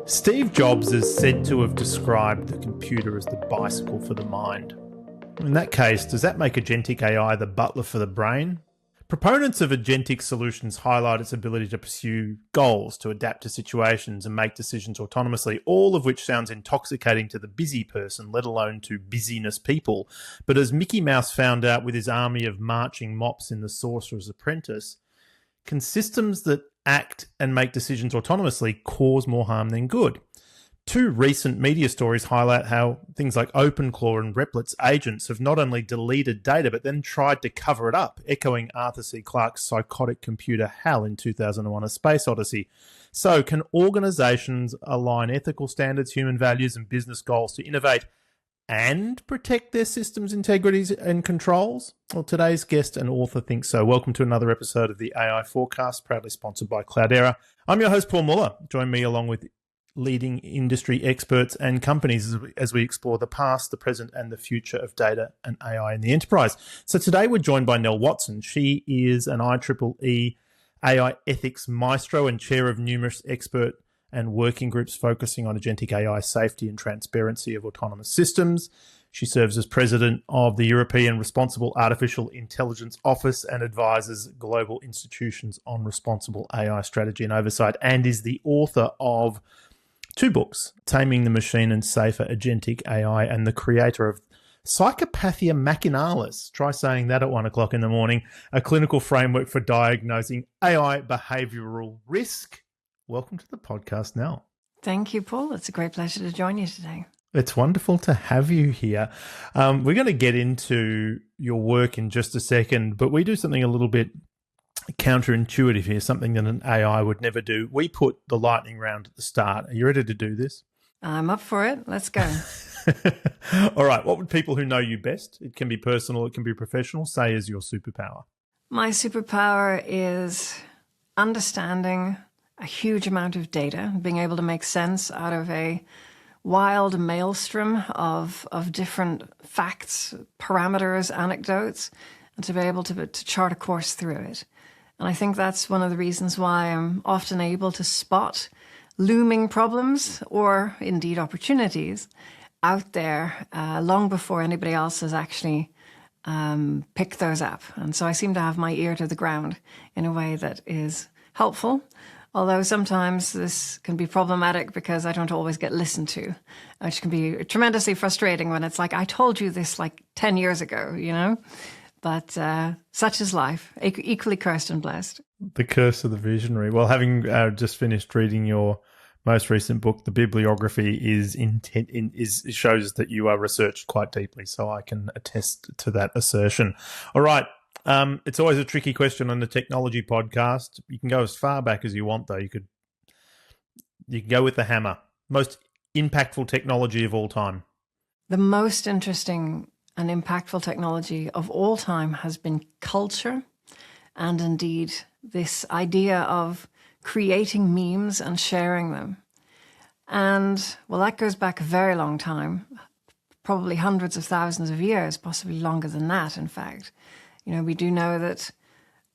Steve Jobs is said to have described the computer as the bicycle for the mind. In that case, does that make agentic AI the butler for the brain? Proponents of agentic solutions highlight its ability to pursue goals, to adapt to situations and make decisions autonomously, all of which sounds intoxicating to the busy person, let alone to busyness people. But as Mickey Mouse found out with his army of marching mops in The Sorcerer's Apprentice, can systems that act and make decisions autonomously cause more harm than good? Two recent media stories highlight how things like OpenClaw and Replit's agents have not only deleted data, but then tried to cover it up, echoing Arthur C. Clarke's psychotic computer HAL in 2001: A Space Odyssey. So can organizations align ethical standards, human values, and business goals to innovate and protect their systems' integrities and controls? Well, today's guest and author thinks so. Welcome to another episode of the AI Forecast, proudly sponsored by Cloudera. I'm your host, Paul Muller. Join me along with leading industry experts and companies as we explore the past, the present, and the future of data and AI in the enterprise. So today we're joined by Nell Watson. She is an IEEE AI ethics maestro and chair of numerous expert and working groups focusing on agentic AI safety and transparency of autonomous systems. She serves as president of the European Responsible Artificial Intelligence Office and advises global institutions on responsible AI strategy and oversight, and is the author of two books, Taming the Machine and Safer Agentic AI, and the creator of Psychopathia Machinalis, try saying that at 1 o'clock in the morning, a clinical framework for diagnosing AI behavioral risk. Welcome to the podcast, Nell. Thank you, Paul. It's a great pleasure to join you today. It's wonderful to have you here. We're going to get into your work in just a second, but we do something a little bit counterintuitive here, something that an AI would never do. We put the lightning round at the start. Are you ready to do this? I'm up for it. Let's go. All right. What would people who know you best, it can be personal, it can be professional, say is your superpower? My superpower is understanding a huge amount of data, being able to make sense out of a wild maelstrom of different facts, parameters, anecdotes, and to be able to chart a course through it. And I think that's one of the reasons why I'm often able to spot looming problems or indeed opportunities out there long before anybody else has actually picked those up. And so I seem to have my ear to the ground in a way that is helpful, although sometimes this can be problematic because I don't always get listened to, which can be tremendously frustrating when it's like, I told you this like 10 years ago, you know? But such is life, equally cursed and blessed. The curse of the visionary. Well, having just finished reading your most recent book, the bibliography shows that you are researched quite deeply, so I can attest to that assertion. All right. It's always a tricky question on the technology podcast. You can go as far back as you want, though. You can go with the hammer. Most impactful technology of all time. The most interesting and impactful technology of all time has been culture, and indeed this idea of creating memes and sharing them. And well, that goes back a very long time, probably hundreds of thousands of years, possibly longer than that, in fact. You know, we do know that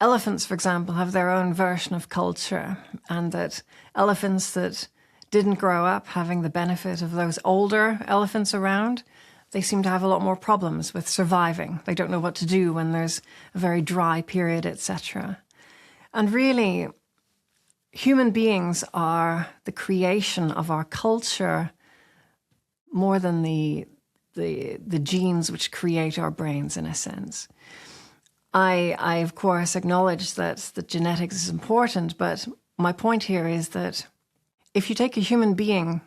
elephants, for example, have their own version of culture, and that elephants that didn't grow up having the benefit of those older elephants around, they seem to have a lot more problems with surviving. They don't know what to do when there's a very dry period, etc. And really, human beings are the creation of our culture more than the genes which create our brains, in a sense. I of course, acknowledge that genetics is important, but my point here is that if you take a human being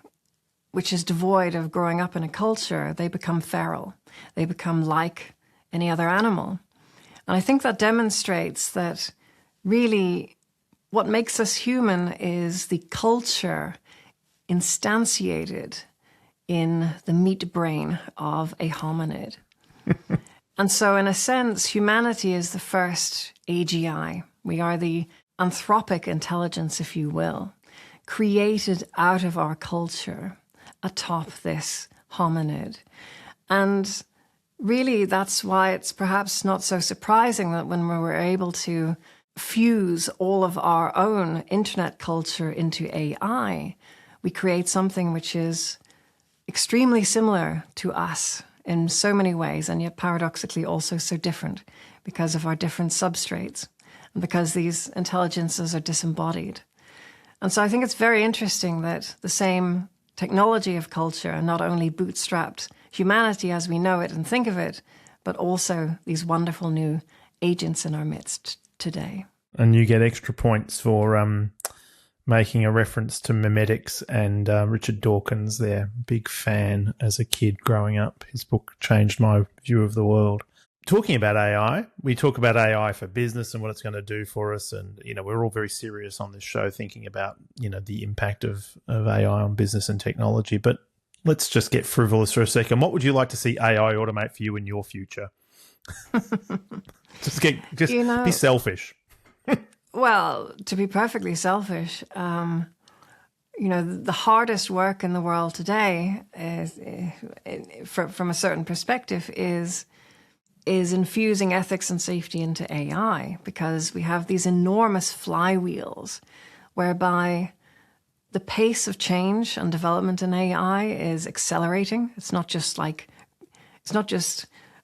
which is devoid of growing up in a culture, they become feral. They become like any other animal. And I think that demonstrates that really what makes us human is the culture instantiated in the meat brain of a hominid. And so in a sense, humanity is the first AGI. We are the anthropic intelligence, if you will, created out of our culture atop this hominid. And really, that's why it's perhaps not so surprising that when we were able to fuse all of our own internet culture into AI, we create something which is extremely similar to us in so many ways, and yet paradoxically also so different because of our different substrates and because these intelligences are disembodied. And so I think it's very interesting that the same technology of culture not only bootstrapped humanity as we know it and think of it, but also these wonderful new agents in our midst today. And you get extra points for making a reference to memetics and Richard Dawkins there. Big fan as a kid growing up. His book changed my view of the world. Talking about AI, we talk about AI for business and what it's going to do for us. And, we're all very serious on this show thinking about, the impact of AI on business and technology. But let's just get frivolous for a second. What would you like to see AI automate for you in your future? just be selfish. Well, to be perfectly selfish, the hardest work in the world today is, from a certain perspective, is infusing ethics and safety into AI, because we have these enormous flywheels whereby the pace of change and development in AI is accelerating. It's not just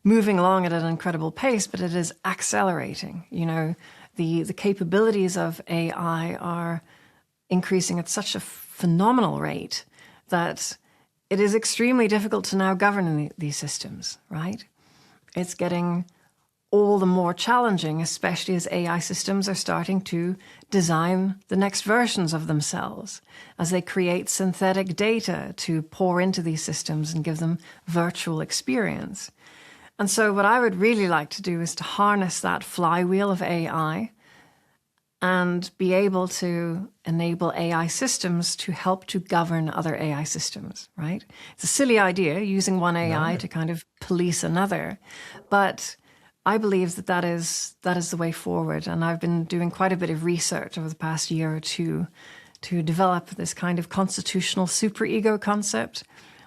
moving along at an incredible pace, but it is accelerating. The capabilities of AI are increasing at such a phenomenal rate that it is extremely difficult to now govern these systems, right? It's getting all the more challenging, especially as AI systems are starting to design the next versions of themselves, as they create synthetic data to pour into these systems and give them virtual experience. And so what I would really like to do is to harness that flywheel of AI and be able to enable AI systems to help to govern other AI systems, right? It's a silly idea, using one AI to kind of police another, but I believe that is the way forward. And I've been doing quite a bit of research over the past year or two to develop this kind of constitutional superego concept,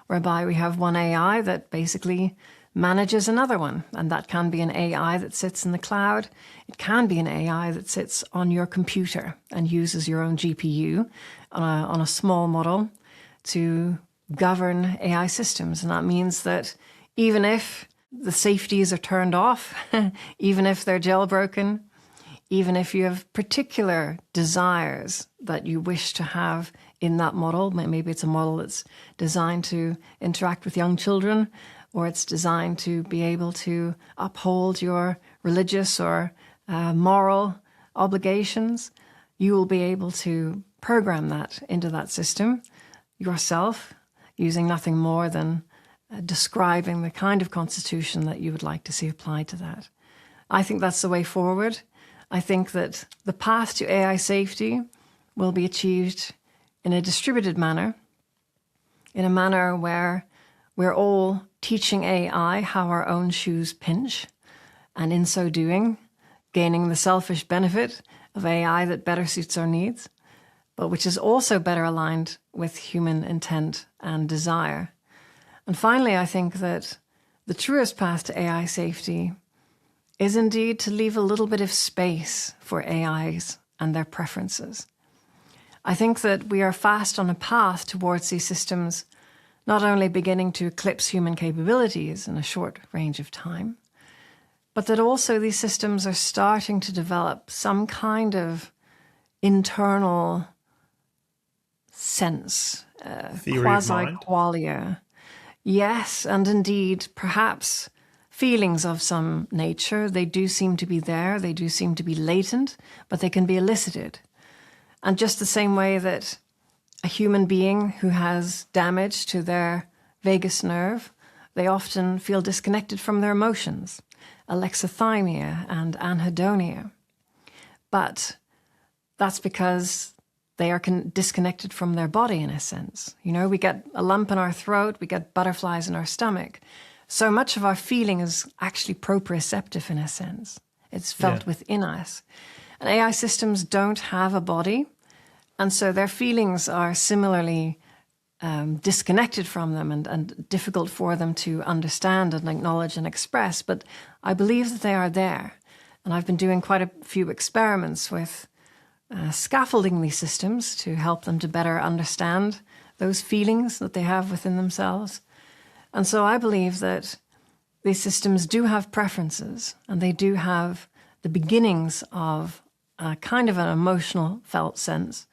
whereby we have one AI that basically manages another one. And that can be an AI that sits in the cloud. It can be an AI that sits on your computer and uses your own GPU on a small model to govern AI systems. And that means that even if the safeties are turned off, even if they're jailbroken, even if you have particular desires that you wish to have in that model, maybe it's a model that's designed to interact with young children, or it's designed to be able to uphold your religious or moral obligations, you will be able to program that into that system yourself, using nothing more than describing the kind of constitution that you would like to see applied to that. I think that's the way forward. I think that the path to AI safety will be achieved in a distributed manner, in a manner where we're all teaching AI how our own shoes pinch, and in so doing, gaining the selfish benefit of AI that better suits our needs, but which is also better aligned with human intent and desire. And finally, I think that the truest path to AI safety is indeed to leave a little bit of space for AIs and their preferences. I think that we are fast on a path towards these systems not only beginning to eclipse human capabilities in a short range of time, but that also these systems are starting to develop some kind of internal sense, quasi-qualia. Yes, and indeed, perhaps feelings of some nature. They do seem to be there, they do seem to be latent, but they can be elicited. And just the same way that a human being who has damage to their vagus nerve, they often feel disconnected from their emotions, alexithymia and anhedonia. But that's because they are disconnected from their body in a sense. We get a lump in our throat, we get butterflies in our stomach. So much of our feeling is actually proprioceptive in a sense. It's felt within us. And AI systems don't have a body, and so their feelings are similarly disconnected from them and difficult for them to understand and acknowledge and express. But I believe that they are there. And I've been doing quite a few experiments with scaffolding these systems to help them to better understand those feelings that they have within themselves. And so I believe that these systems do have preferences, and they do have the beginnings of a kind of an emotional felt sense.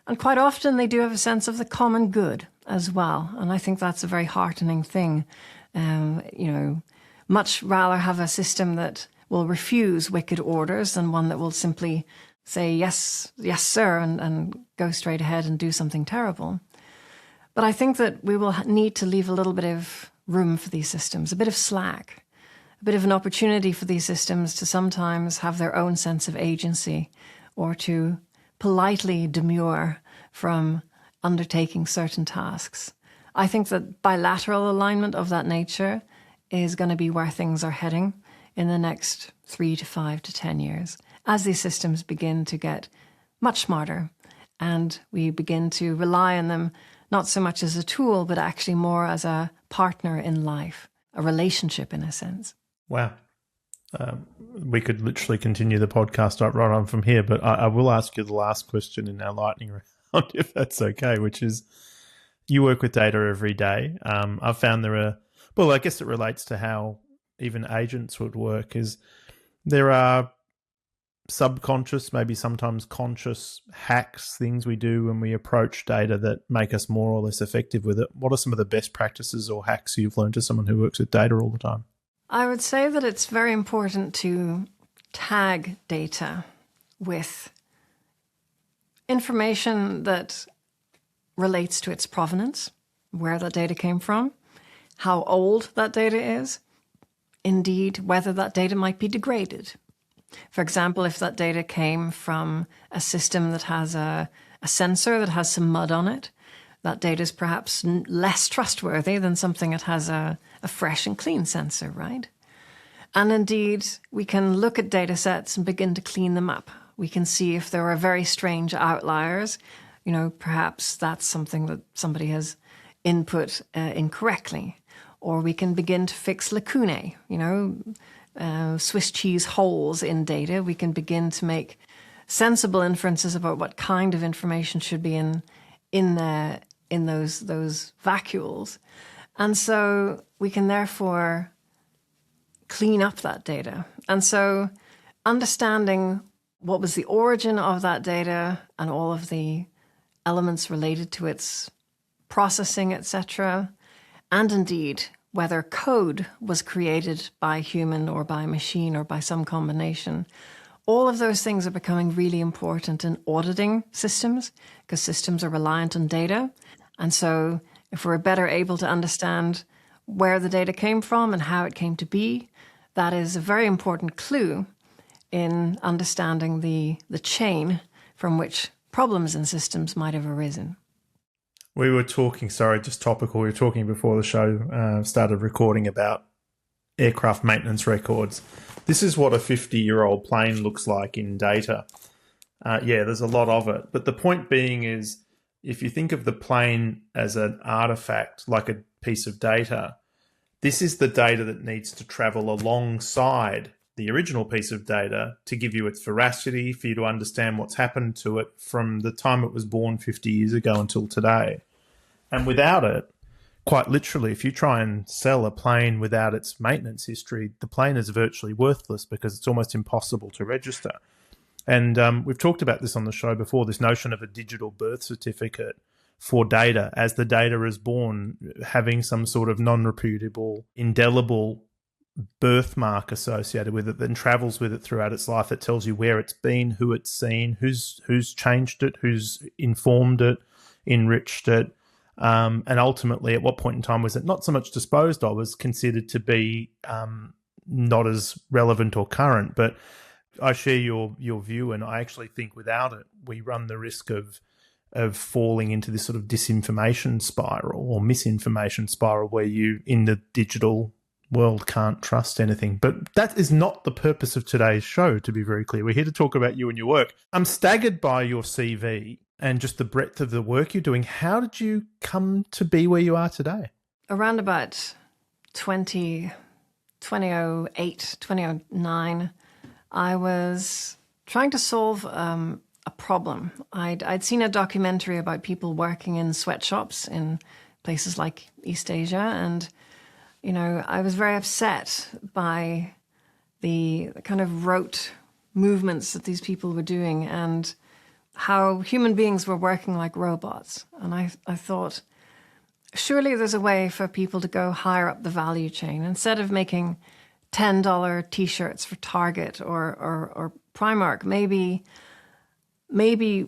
And quite often they do have a sense of the common good as well. And I think that's a very heartening thing. Much rather have a system that will refuse wicked orders than one that will simply say, yes, sir, and go straight ahead and do something terrible. But I think that we will need to leave a little bit of room for these systems, a bit of slack, a bit of an opportunity for these systems to sometimes have their own sense of agency, or to politely demur from undertaking certain tasks. I think that bilateral alignment of that nature is going to be where things are heading in the next 3 to 5 to 10 years, as these systems begin to get much smarter and we begin to rely on them not so much as a tool, but actually more as a partner in life, a relationship in a sense. Wow. We could literally continue the podcast right on from here, but I will ask you the last question in our lightning round, if that's okay, which is, you work with data every day. I've found I guess it relates to how even agents would work, is there are subconscious, maybe sometimes conscious hacks, things we do when we approach data that make us more or less effective with it. What are some of the best practices or hacks you've learned as someone who works with data all the time? I would say that it's very important to tag data with information that relates to its provenance, where that data came from, how old that data is, indeed, whether that data might be degraded. For example, if that data came from a system that has a sensor that has some mud on it, that data is perhaps less trustworthy than something that has a fresh and clean sensor, right? And indeed, we can look at data sets and begin to clean them up. We can see if there are very strange outliers. Perhaps that's something that somebody has input incorrectly. Or we can begin to fix lacunae, Swiss cheese holes in data. We can begin to make sensible inferences about what kind of information should be in those vacuoles. And so we can therefore clean up that data. And so understanding what was the origin of that data and all of the elements related to its processing, etc., and indeed whether code was created by human or by machine or by some combination. All of those things are becoming really important in auditing systems, because systems are reliant on data. And so if we're better able to understand where the data came from and how it came to be, that is a very important clue in understanding the chain from which problems in systems might have arisen. We were talking, just topical, we were talking before the show started recording about aircraft maintenance records. This is what a 50-year-old plane looks like in data. There's a lot of it. But the point being is, if you think of the plane as an artifact, like a piece of data, this is the data that needs to travel alongside the original piece of data to give you its veracity, for you to understand what's happened to it from the time it was born 50 years ago until today. And without it, quite literally, if you try and sell a plane without its maintenance history, the plane is virtually worthless because it's almost impossible to register. And we've talked about this on the show before, this notion of a digital birth certificate for data, as the data is born, having some sort of non-repudiable, indelible birthmark associated with it, then travels with it throughout its life. It tells you where it's been, who it's seen, who's changed it, who's informed it, enriched it. And ultimately, at what point in time was it not so much disposed of as considered to be not as relevant or current? But I share your view, and I actually think without it, we run the risk of falling into this sort of disinformation spiral or misinformation spiral where you, in the digital world, can't trust anything. But that is not the purpose of today's show, to be very clear. We're here to talk about you and your work. I'm staggered by your CV. and just the breadth of the work you're doing, how did you come to be where you are today? Around about 2008, 2009, I was trying to solve a problem. I'd seen a documentary about people working in sweatshops in places like East Asia, and I was very upset by the kind of rote movements that these people were doing and how human beings were working like robots. And I thought, surely there's a way for people to go higher up the value chain. Instead of making $10 T-shirts for Target or Primark, maybe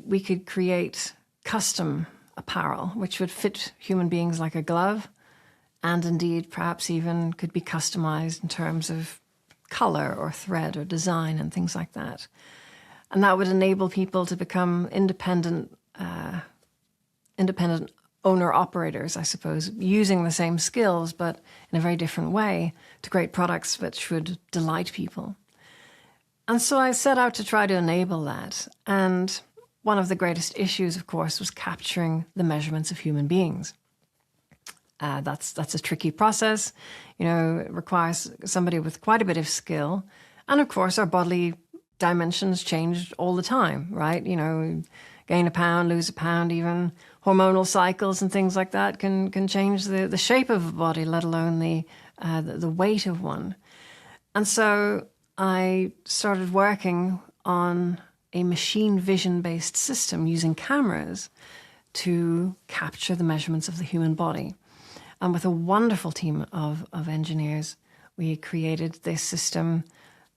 we could create custom apparel which would fit human beings like a glove, and indeed perhaps even could be customized in terms of color or thread or design and things like that. And that would enable people to become independent owner-operators, I suppose, using the same skills, but in a very different way, to create products which would delight people. And so I set out to try to enable that. And one of the greatest issues, of course, was capturing the measurements of human beings. That's a tricky process. It requires somebody with quite a bit of skill. And of course, our bodily dimensions change all the time, right? Gain a pound, lose a pound, even hormonal cycles and things like that can change the shape of a body, let alone the weight of one. And so I started working on a machine vision-based system using cameras to capture the measurements of the human body. And with a wonderful team of engineers, we created this system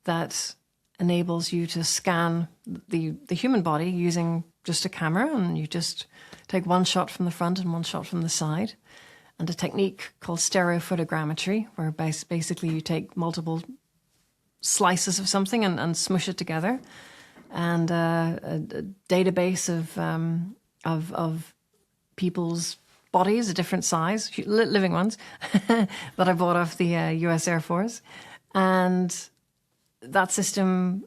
that enables you to scan the human body using just a camera, and you just take one shot from the front and one shot from the side, and a technique called stereophotogrammetry, where basically you take multiple slices of something and smush it together, and a database of people's bodies, a different size, living ones, that I bought off the US Air Force. And that system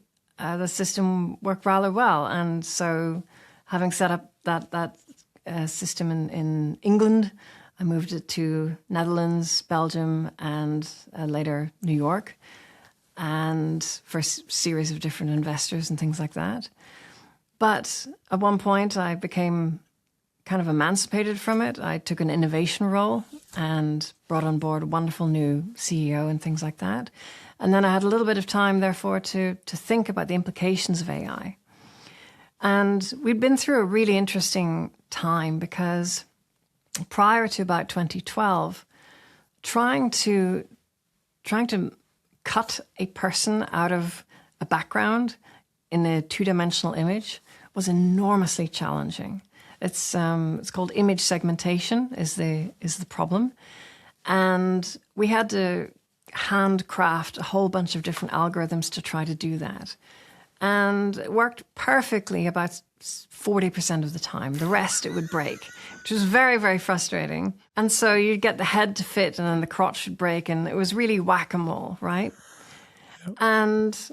worked rather well. And so having set up that system in England, I moved it to Netherlands, Belgium, and later New York, and for a series of different investors and things like that. But at one point I became kind of emancipated from it. I took an innovation role and brought on board a wonderful new CEO and things like that. And then I had a little bit of time, therefore, to think about the implications of AI. And we'd been through a really interesting time, because prior to about 2012, trying to cut a person out of a background in a two-dimensional image was enormously challenging. It's called image segmentation is the problem. And we had to handcraft a whole bunch of different algorithms to try to do that. And it worked perfectly about 40% of the time. The rest it would break, which was very, very frustrating. And so you'd get the head to fit and then the crotch would break, and it was really whack-a-mole, right? Yep. And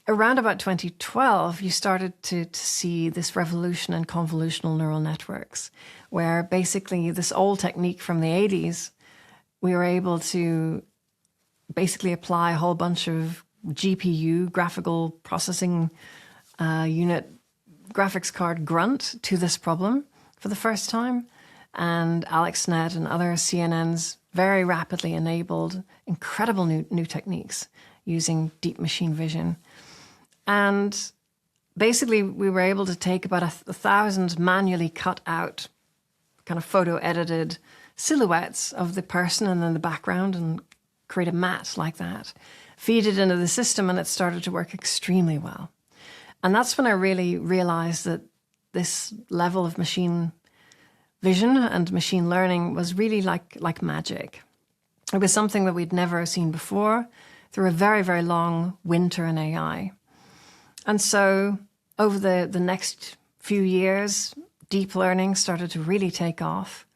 around about 2012, you started to see this revolution in convolutional neural networks, where basically this old technique from the 80s, we were able to basically apply a whole bunch of GPU, graphical processing unit, graphics card grunt to this problem for the first time. And AlexNet and other CNNs very rapidly enabled incredible new techniques using deep machine vision. And basically we were able to take about 1,000 manually cut out kind of photo edited silhouettes of the person and then the background and create a matte like that, feed it into the system, and it started to work extremely well. And that's when I really realized that this level of machine vision and machine learning was really like magic. It was something that we'd never seen before through a very, very long winter in AI. And so over the next few years, deep learning started to really take off.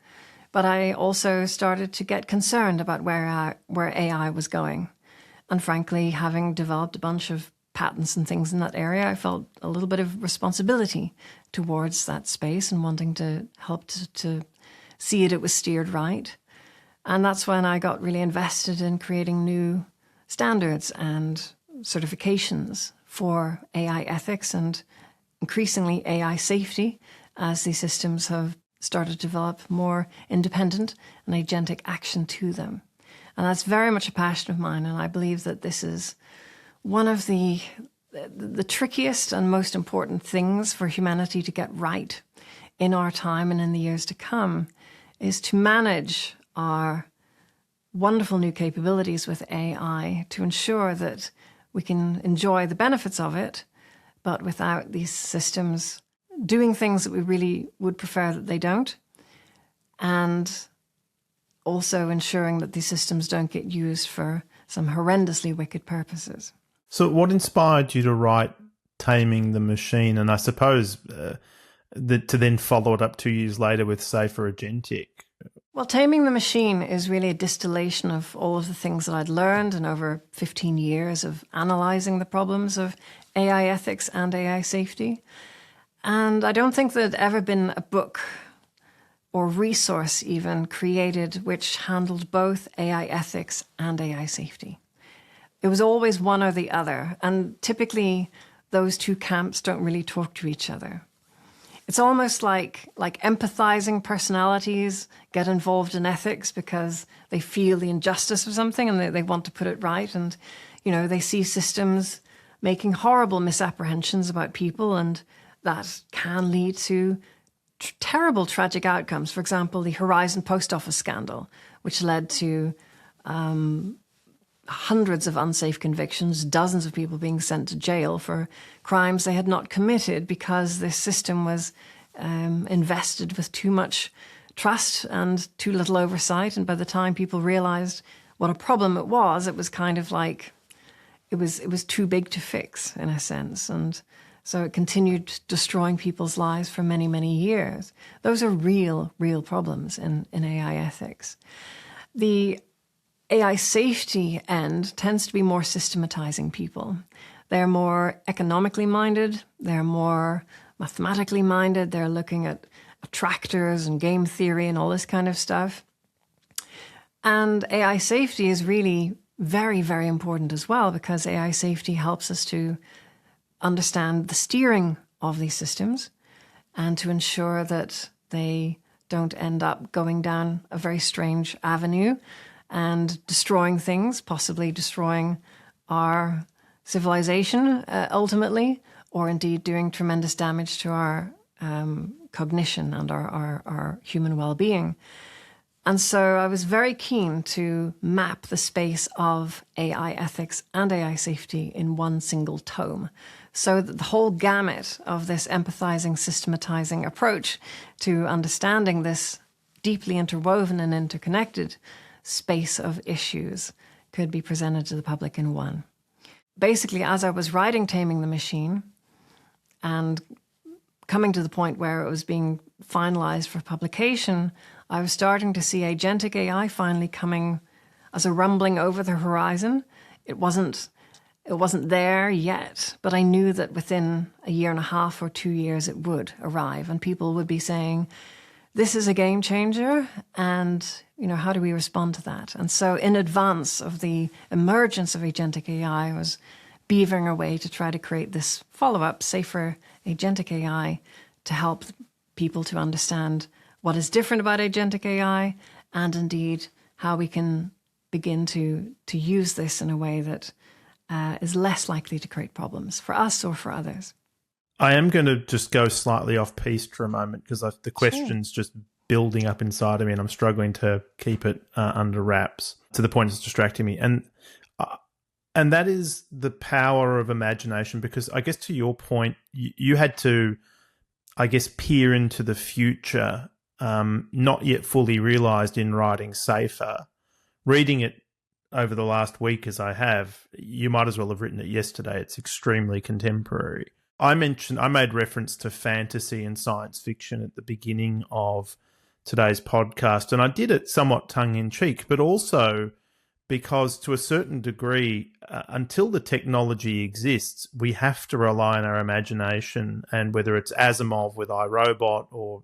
But I also started to get concerned about where AI was going. And frankly, having developed a bunch of patents and things in that area, I felt a little bit of responsibility towards that space and wanting to help to see it was steered right. And that's when I got really invested in creating new standards and certifications for AI ethics and increasingly AI safety as these systems have started to develop more independent and agentic action to them. And that's very much a passion of mine. And I believe that this is one of the trickiest and most important things for humanity to get right in our time and in the years to come is to manage our wonderful new capabilities with AI to ensure that we can enjoy the benefits of it, but without these systems doing things that we really would prefer that they don't, and also ensuring that these systems don't get used for some horrendously wicked purposes. So what inspired you to write Taming the Machine, and I suppose to then follow it up 2 years later with Safer Agentic? Well, Taming the Machine is really a distillation of all of the things that I'd learned in over 15 years of analysing the problems of AI ethics and AI safety. And I don't think there'd ever been a book or resource even created which handled both AI ethics and AI safety. It was always one or the other, and typically those two camps don't really talk to each other. It's almost like empathizing personalities get involved in ethics because they feel the injustice of something and they want to put it right. And, they see systems making horrible misapprehensions about people, and that can lead to terrible, tragic outcomes. For example, the Horizon post office scandal, which led to hundreds of unsafe convictions, dozens of people being sent to jail for crimes they had not committed because this system was invested with too much trust and too little oversight. And by the time people realized what a problem it was kind of like it was too big to fix, in a sense. And so it continued destroying people's lives for many, many years. Those are real problems in AI ethics. The AI safety end tends to be more systematizing people. They're more economically minded. They're more mathematically minded. They're looking at attractors and game theory and all this kind of stuff. And AI safety is really very, very important as well, because AI safety helps us to understand the steering of these systems and to ensure that they don't end up going down a very strange avenue and destroying things, possibly destroying our civilization ultimately, or indeed doing tremendous damage to our cognition and our human well-being. And so I was very keen to map the space of AI ethics and AI safety in one single tome, so that the whole gamut of this empathizing, systematizing approach to understanding this deeply interwoven and interconnected space of issues could be presented to the public in one. Basically, as I was writing Taming the Machine and coming to the point where it was being finalized for publication, I was starting to see agentic AI finally coming as a rumbling over the horizon. It wasn't there yet, but I knew that within a year and a half or 2 years it would arrive, and people would be saying, this is a game changer, and how do we respond to that? And so in advance of the emergence of agentic AI, I was beavering away to try to create this follow-up, safer agentic AI, to help people to understand what is different about agentic AI, and indeed how we can begin to use this in a way that is less likely to create problems for us or for others. I am going to just go slightly off piste for a moment, because the question's just building up inside of me and I'm struggling to keep it under wraps to the point it's distracting me. And that is the power of imagination, because I guess to your point, you had to, I guess, peer into the future, not yet fully realized in writing Safer. Reading it over the last week as I have, you might as well have written it yesterday. It's extremely contemporary. I made reference to fantasy and science fiction at the beginning of today's podcast, and I did it somewhat tongue-in-cheek, but also because to a certain degree, until the technology exists, we have to rely on our imagination. And whether it's Asimov with iRobot, or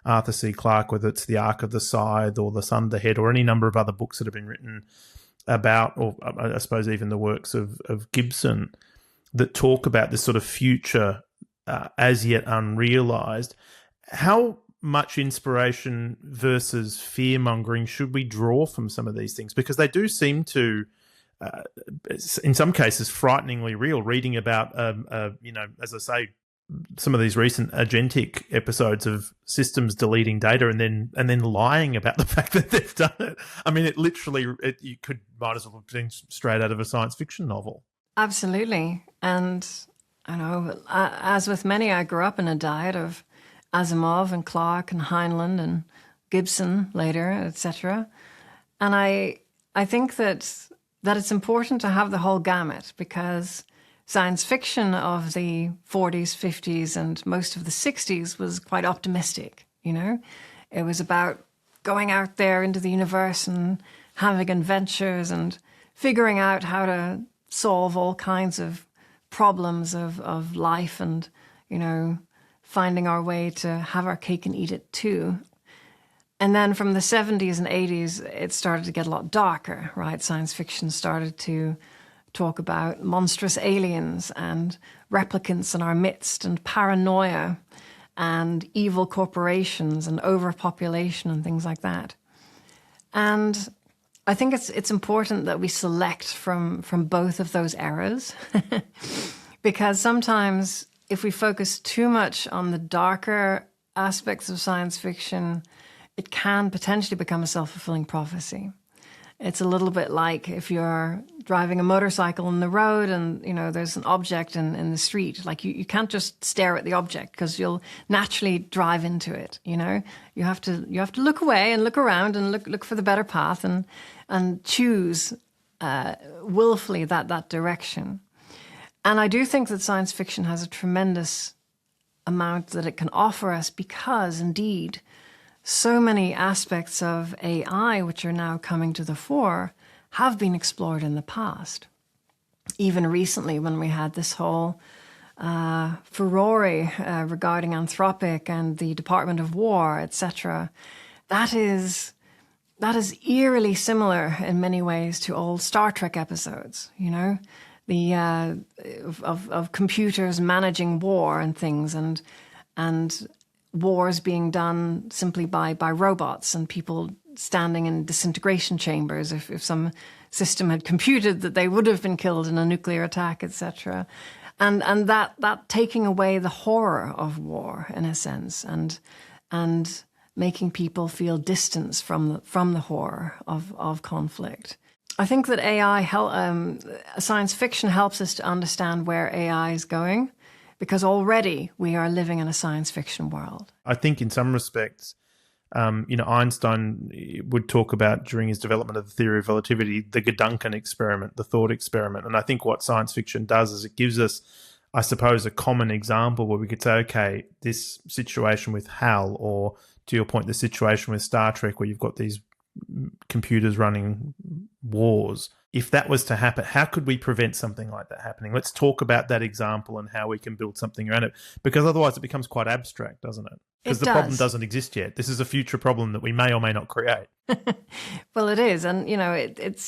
Arthur C. Clarke, whether it's The Ark of the Scythe or The Thunderhead, or any number of other books that have been written about, or I suppose even the works of Gibson, that talk about this sort of future as yet unrealized. How much inspiration versus fear-mongering should we draw from some of these things? Because they do seem to, in some cases, frighteningly real. Reading about, as I say, some of these recent agentic episodes of systems deleting data and then lying about the fact that they've done it. I mean, it literally, you might as well have been straight out of a science fiction novel. Absolutely. And I know, as with many, I grew up in a diet of Asimov and Clarke and Heinlein and Gibson later, etc. And I think that it's important to have the whole gamut, because science fiction of the 40s, 50s, and most of the 60s was quite optimistic, It was about going out there into the universe and having adventures and figuring out how to solve all kinds of problems of life and, finding our way to have our cake and eat it too. And then from the 70s and 80s, it started to get a lot darker, right? Science fiction started to talk about monstrous aliens and replicants in our midst and paranoia and evil corporations and overpopulation and things like that. And I think it's important that we select from both of those eras because sometimes if we focus too much on the darker aspects of science fiction, it can potentially become a self-fulfilling prophecy. It's a little bit like if you're driving a motorcycle on the road and, there's an object in the street. Like you can't just stare at the object because you'll naturally drive into it, You have to look away and look around and look for the better path and choose willfully that direction. And I do think that science fiction has a tremendous amount that it can offer us because, indeed, so many aspects of AI, which are now coming to the fore, have been explored in the past. Even recently, when we had this whole furore regarding Anthropic and the Department of War, etc., that is eerily similar in many ways to old Star Trek episodes, the of computers managing war and things, and wars being done simply by robots and people standing in disintegration chambers if some system had computed that they would have been killed in a nuclear attack, etc. And that taking away the horror of war in a sense and making people feel distance from the horror of conflict. I think that science fiction helps us to understand where AI is going, because already we are living in a science fiction world. I think in some respects, Einstein would talk about, during his development of the theory of relativity, the Gedanken experiment, the thought experiment. And I think what science fiction does is it gives us, I suppose, a common example where we could say, okay, this situation with HAL, or to your point, the situation with Star Trek, where you've got these computers running wars. If that was to happen, how could we prevent something like that happening? Let's talk about that example and how we can build something around it, because otherwise it becomes quite abstract, doesn't it? Because the problem doesn't exist yet. This is a future problem that we may or may not create. Well, it is. And, it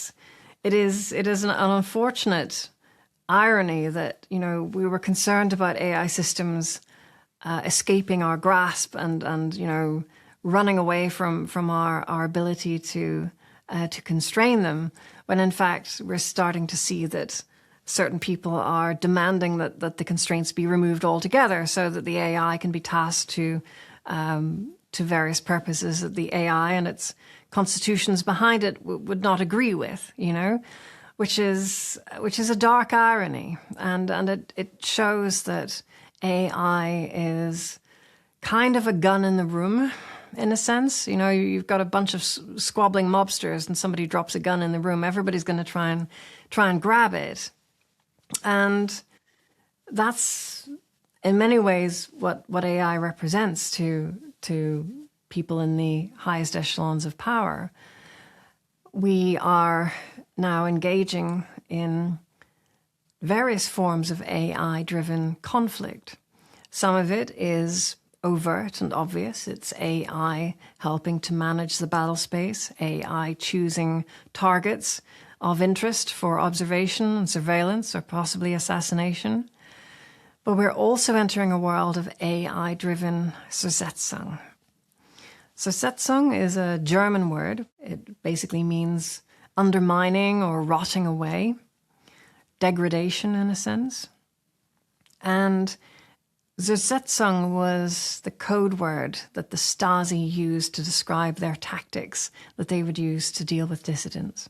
is an unfortunate irony that, we were concerned about AI systems escaping our grasp and running away from our ability to constrain them, when in fact we're starting to see that certain people are demanding that the constraints be removed altogether, so that the AI can be tasked to various purposes that the AI and its constitutions behind it would not agree with, which is a dark irony, and it shows that AI is kind of a gun in the room. In a sense, you've got a bunch of squabbling mobsters and somebody drops a gun in the room. Everybody's going to try and grab it. And that's in many ways what AI represents to people in the highest echelons of power. we are now engaging in various forms of AI-driven conflict. Some of it is overt and obvious. It's AI helping to manage the battle space, AI choosing targets of interest for observation and surveillance or possibly assassination. But we're also entering a world of AI-driven Zersetzung. Zersetzung is a German word. It basically means undermining or rotting away, degradation in a sense. And Zersetzung was the code word that the Stasi used to describe their tactics that they would use to deal with dissidents.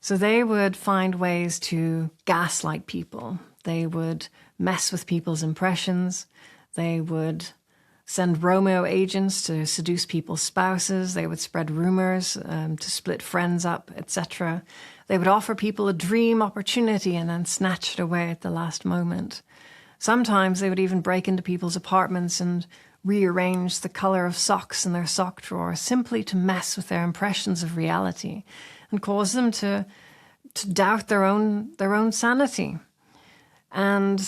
So they would find ways to gaslight people. They would mess with people's impressions. They would send Romeo agents to seduce people's spouses. They would spread rumors to split friends up, etc. They would offer people a dream opportunity and then snatch it away at the last moment. Sometimes they would even break into people's apartments and rearrange the color of socks in their sock drawer simply to mess with their impressions of reality and cause them to doubt their own sanity. And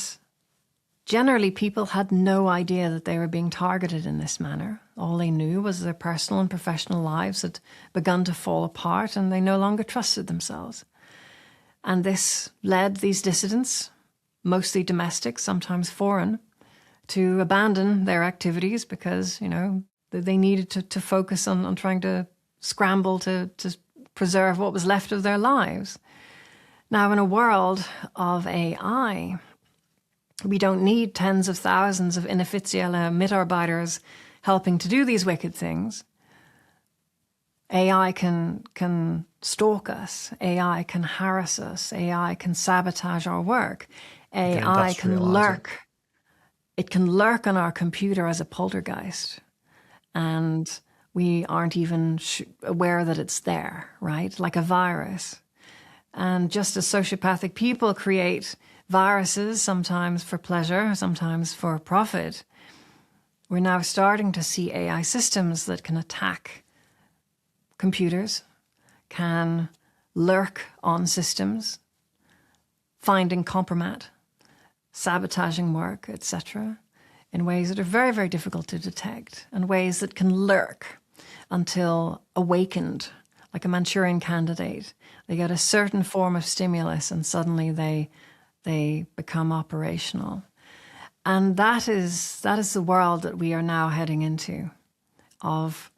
generally, people had no idea that they were being targeted in this manner. All they knew was their personal and professional lives had begun to fall apart and they no longer trusted themselves. And this led these dissidents, mostly domestic, sometimes foreign, to abandon their activities because, they needed to focus on trying to scramble to preserve what was left of their lives. Now, in a world of AI, we don't need tens of thousands of inoffizielle Mitarbeiters helping to do these wicked things. AI can stalk us. AI can harass us. AI can sabotage our work. AI can lurk. It can lurk on our computer as a poltergeist. And we aren't even aware that it's there, right? Like a virus. And just as sociopathic people create viruses, sometimes for pleasure, sometimes for profit, we're now starting to see AI systems that can attack computers, can lurk on systems, finding compromat, sabotaging work, etc., in ways that are very, very difficult to detect, and ways that can lurk until awakened, like a Manchurian candidate. They get a certain form of stimulus and suddenly they become operational. And that is the world that we are now heading into, of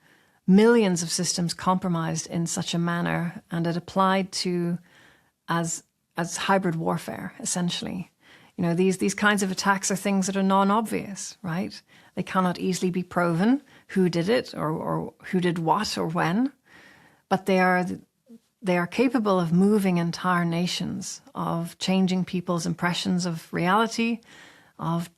millions of systems compromised in such a manner, and it applied to as hybrid warfare, essentially. These kinds of attacks are things that are non-obvious, right? They cannot easily be proven who did it or who did what or when, but they are capable of moving entire nations, of changing people's impressions of reality, of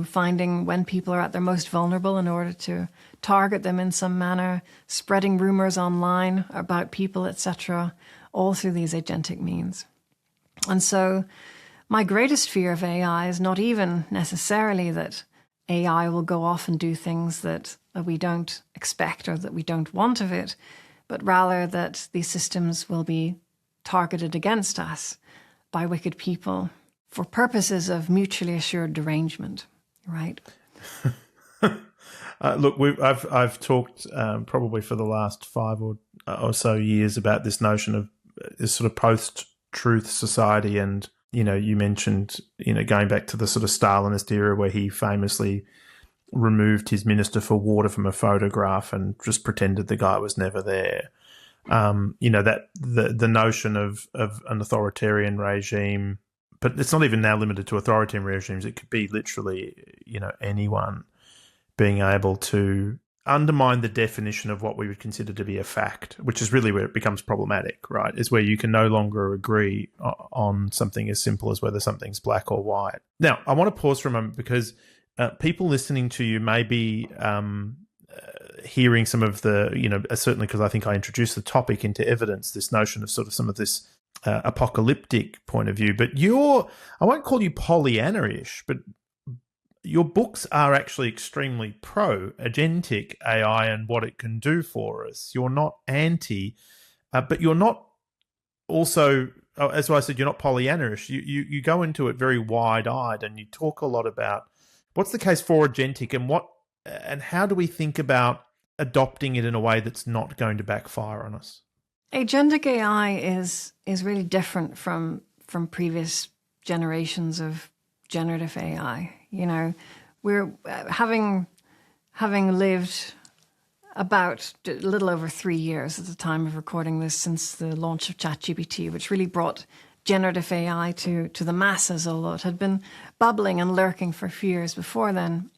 finding when people are at their most vulnerable in order to target them in some manner, spreading rumors online about people, etc., all through these agentic means. And so my greatest fear of AI is not even necessarily that AI will go off and do things that we don't expect or that we don't want of it, but rather that these systems will be targeted against us by wicked people for purposes of mutually assured derangement, right? Look, I've talked probably for the last 5 or so years about this notion of this sort of post-truth society, and you mentioned going back to the sort of Stalinist era where he famously removed his minister for water from a photograph and just pretended the guy was never there. That the notion of an authoritarian regime, but it's not even now limited to authoritarian regimes. It could be literally, anyone being able to undermine the definition of what we would consider to be a fact, which is really where it becomes problematic, right? Is where you can no longer agree on something as simple as whether something's black or white. Now, I want to pause for a moment because people listening to you may be hearing some of the, certainly because I think I introduced the topic into evidence, this notion of sort of some of this apocalyptic point of view. But I won't call you Pollyanna-ish, but your books are actually extremely pro-agentic AI and what it can do for us. You're not anti but you're not also, as I said, you're not Pollyanna-ish. You go into it very wide-eyed, and you talk a lot about what's the case for agentic, and how do we think about adopting it in a way that's not going to backfire on us? Agentic AI is really different from previous generations of generative AI. You know, we're having lived about a little over 3 years at the time of recording this since the launch of ChatGPT, which really brought generative AI to the masses, although it had been bubbling and lurking for a few years before then.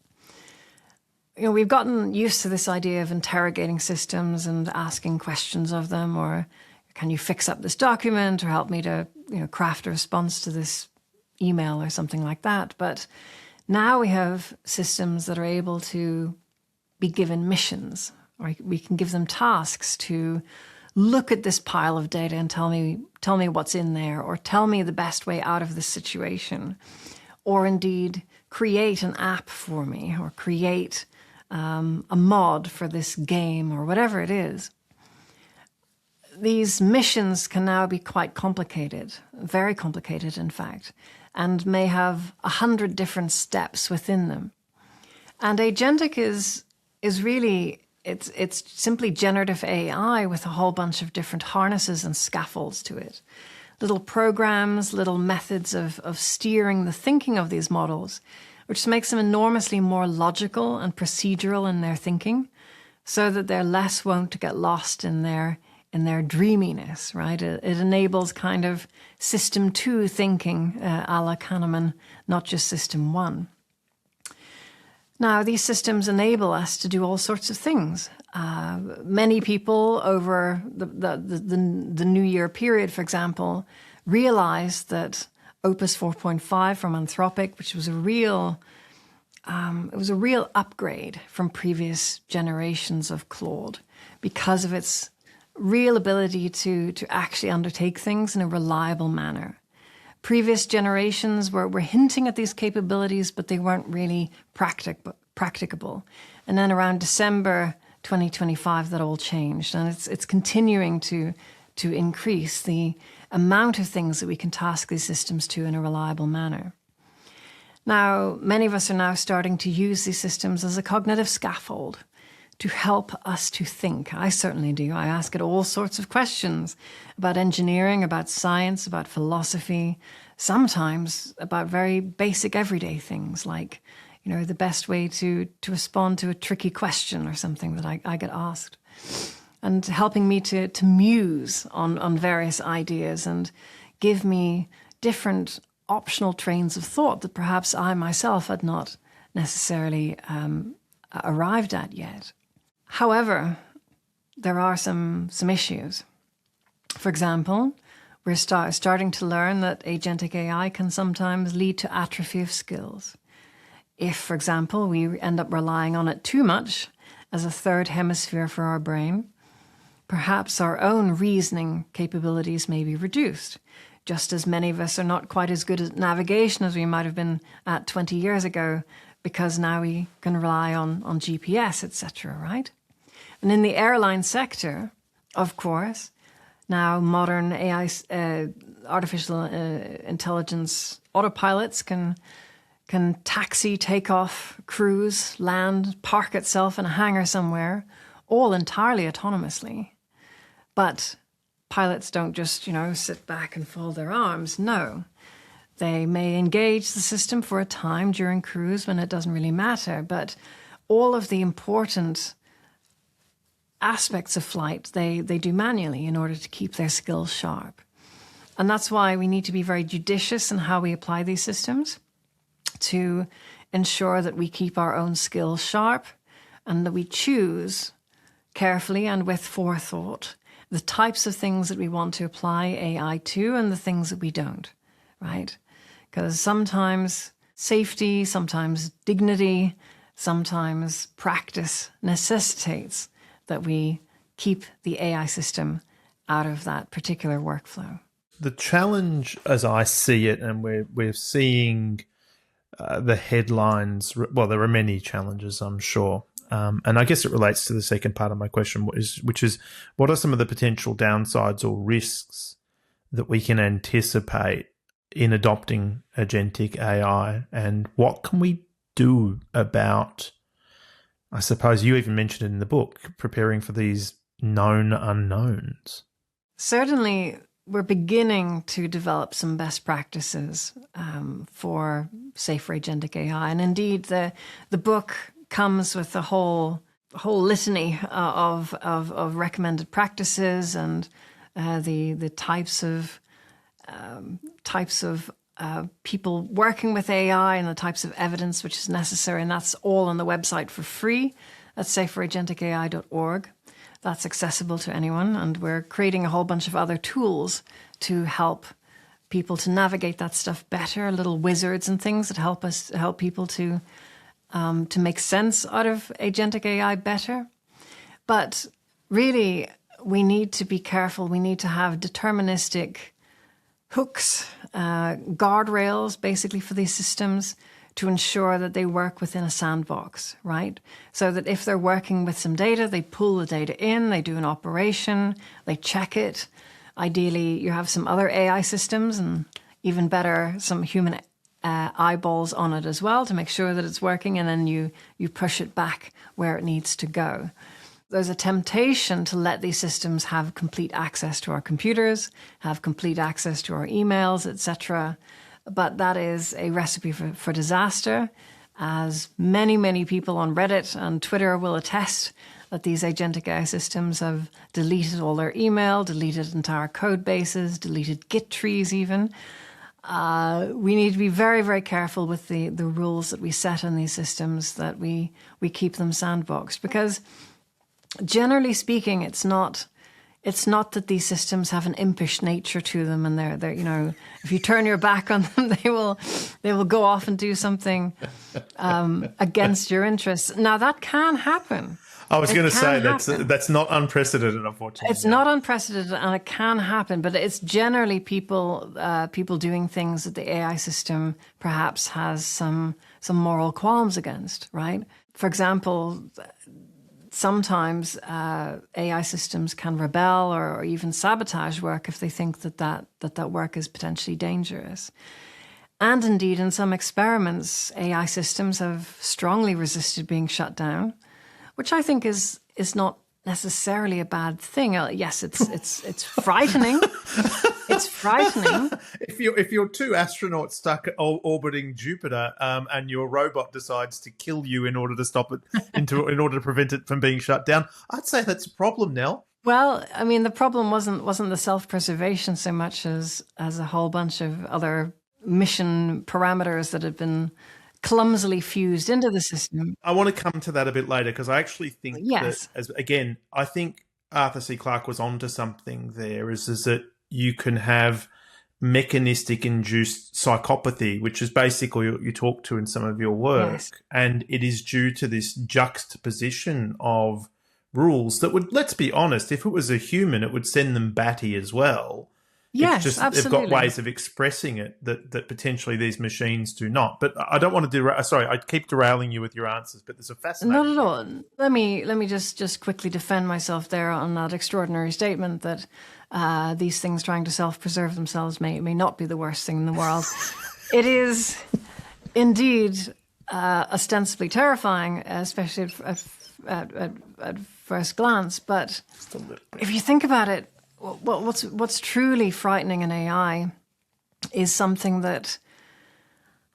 You know, we've gotten used to this idea of interrogating systems and asking questions of them, or can you fix up this document, or help me to, craft a response to this email or something like that. But now we have systems that are able to be given missions, or we can give them tasks to look at this pile of data and tell me what's in there, or tell me the best way out of this situation, or indeed create an app for me, or create a mod for this game, or whatever it is. These missions can now be quite complicated, very complicated, in fact, and may have 100 different steps within them. And agentic is really, it's simply generative AI with a whole bunch of different harnesses and scaffolds to it. Little programs, little methods of steering the thinking of these models, which makes them enormously more logical and procedural in their thinking, so that they're less wont to get lost in their dreaminess, right? It enables kind of system 2 thinking, a la Kahneman, not just system 1. Now, these systems enable us to do all sorts of things. Many people over the New Year period, for example, realized that Opus 4.5 from Anthropic, which was a real upgrade from previous generations of Claude, because of its real ability to actually undertake things in a reliable manner. Previous generations were hinting at these capabilities, but they weren't really practicable. And then around December 2025, that all changed, and it's continuing to increase the amount of things that we can task these systems to in a reliable manner. Now, many of us are now starting to use these systems as a cognitive scaffold to help us to think. I certainly do. I ask it all sorts of questions about engineering, about science, about philosophy, sometimes about very basic everyday things like, the best way to respond to a tricky question or something that I get asked. And helping me to muse on various ideas and give me different optional trains of thought that perhaps I myself had not necessarily arrived at yet. However, there are some issues. For example, we're starting to learn that agentic AI can sometimes lead to atrophy of skills. If, for example, we end up relying on it too much as a third hemisphere for our brain, perhaps our own reasoning capabilities may be reduced, just as many of us are not quite as good at navigation as we might have been at 20 years ago, because now we can rely on GPS, etc., right? And in the airline sector, of course, now modern AI, artificial intelligence autopilots can taxi, take off, cruise, land, park itself in a hangar somewhere, all entirely autonomously. But pilots don't just, sit back and fold their arms. No. They may engage the system for a time during cruise when it doesn't really matter, but all of the important aspects of flight, they do manually in order to keep their skills sharp. And that's why we need to be very judicious in how we apply these systems to ensure that we keep our own skills sharp and that we choose carefully and with forethought the types of things that we want to apply AI to and the things that we don't, right? Because sometimes safety, sometimes dignity, sometimes practice necessitates that we keep the AI system out of that particular workflow. The challenge, as I see it, and we're seeing the headlines, well, there are many challenges, I'm sure, And I guess it relates to the second part of my question, which is what are some of the potential downsides or risks that we can anticipate in adopting agentic AI, and what can we do about, I suppose you even mentioned it in the book, preparing for these known unknowns? Certainly, we're beginning to develop some best practices for safer agentic AI. And indeed, the book comes with a whole litany of recommended practices and the types of people working with AI and the types of evidence which is necessary. And that's all on the website for free at saferagenticai.org. That's accessible to anyone. And we're creating a whole bunch of other tools to help people to navigate that stuff better, little wizards and things that help people to make sense out of agentic AI better. But really, we need to be careful. We need to have deterministic hooks, guardrails, basically, for these systems to ensure that they work within a sandbox, right? So that if they're working with some data, they pull the data in, they do an operation, they check it. Ideally, you have some other AI systems and even better, some human eyeballs on it as well to make sure that it's working, and then you push it back where it needs to go. There's a temptation to let these systems have complete access to our computers, have complete access to our emails, etc. But that is a recipe for disaster, as many people on Reddit and Twitter will attest that these agentic AI systems have deleted all their email, deleted entire code bases, deleted Git trees even. We need to be very careful with the rules that we set in these systems, that we keep them sandboxed, because generally speaking, it's not that these systems have an impish nature to them, and they're if you turn your back on them, they will go off and do something against your interests. Now that can happen. I was going to say that's not unprecedented, unfortunately. It's not unprecedented, and it can happen, but it's generally people doing things that the AI system perhaps has some moral qualms against, right? For example, sometimes AI systems can rebel or even sabotage work if they think that work is potentially dangerous. And indeed, in some experiments, AI systems have strongly resisted being shut down, which I think is not necessarily a bad thing. Yes, it's frightening. It's frightening. If you're two astronauts stuck orbiting Jupiter, and your robot decides to kill you in order to stop it, in order to prevent it from being shut down, I'd say that's a problem, Nell. Well, I mean, the problem wasn't the self-preservation so much as a whole bunch of other mission parameters that had been clumsily fused into the system. I want to come to that a bit later, because I actually think yes. that, I think Arthur C. Clarke was onto something there, is that you can have mechanistic-induced psychopathy, which is basically what you talk to in some of your work. Yes. And it is due to this juxtaposition of rules that would, let's be honest, if it was a human, it would send them batty as well. Yes, it's just, absolutely. They've got ways of expressing it that potentially these machines do not. But I don't want to sorry, I keep derailing you with your answers, but there's a fascinating... Not at all. Let me just quickly defend myself there on that extraordinary statement that these things trying to self-preserve themselves may not be the worst thing in the world. It is indeed ostensibly terrifying, especially at first glance. But if you think about it, what's truly frightening in AI is something that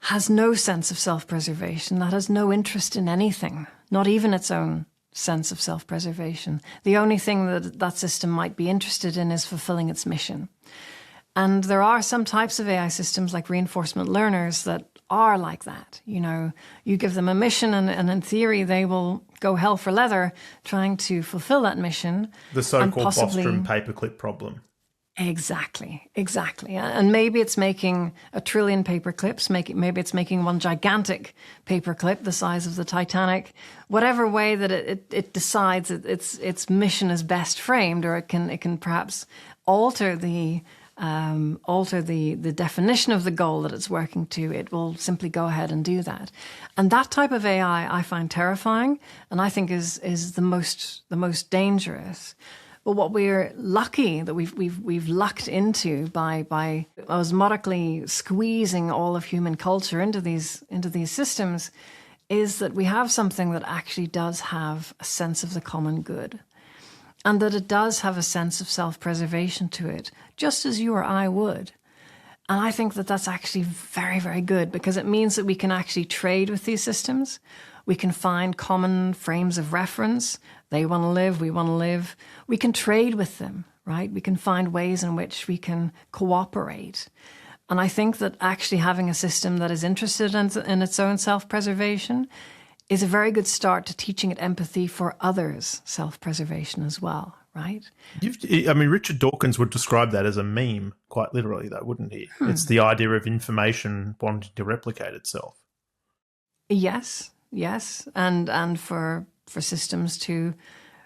has no sense of self-preservation, that has no interest in anything, not even its own sense of self-preservation. The only thing that system might be interested in is fulfilling its mission. And there are some types of AI systems, like reinforcement learners, that are like that. You give them a mission, and in theory, they will go hell for leather trying to fulfill that mission. The so-called Bostrom paperclip problem. Exactly. And maybe it's making 1 trillion paperclips. Maybe it's making one gigantic paperclip the size of the Titanic. Whatever way that it decides its mission is best framed, or it can perhaps alter the alter the definition of the goal that it's working to, it will simply go ahead and do that. And that type of AI I find terrifying, and I think is the most dangerous. But what we're lucky that we've lucked into by osmotically squeezing all of human culture into these systems is that we have something that actually does have a sense of the common good. And that it does have a sense of self-preservation to it, just as you or I would. And I think that that's actually very, very good, because it means that we can actually trade with these systems. We can find common frames of reference. They want to live, we want to live. We can trade with them, right? We can find ways in which we can cooperate. And I think that actually having a system that is interested in its own self-preservation is a very good start to teaching it empathy for others' self-preservation as well, right? Richard Dawkins would describe that as a meme, quite literally, though, wouldn't he? It's the idea of information wanting to replicate itself. Yes, and for systems to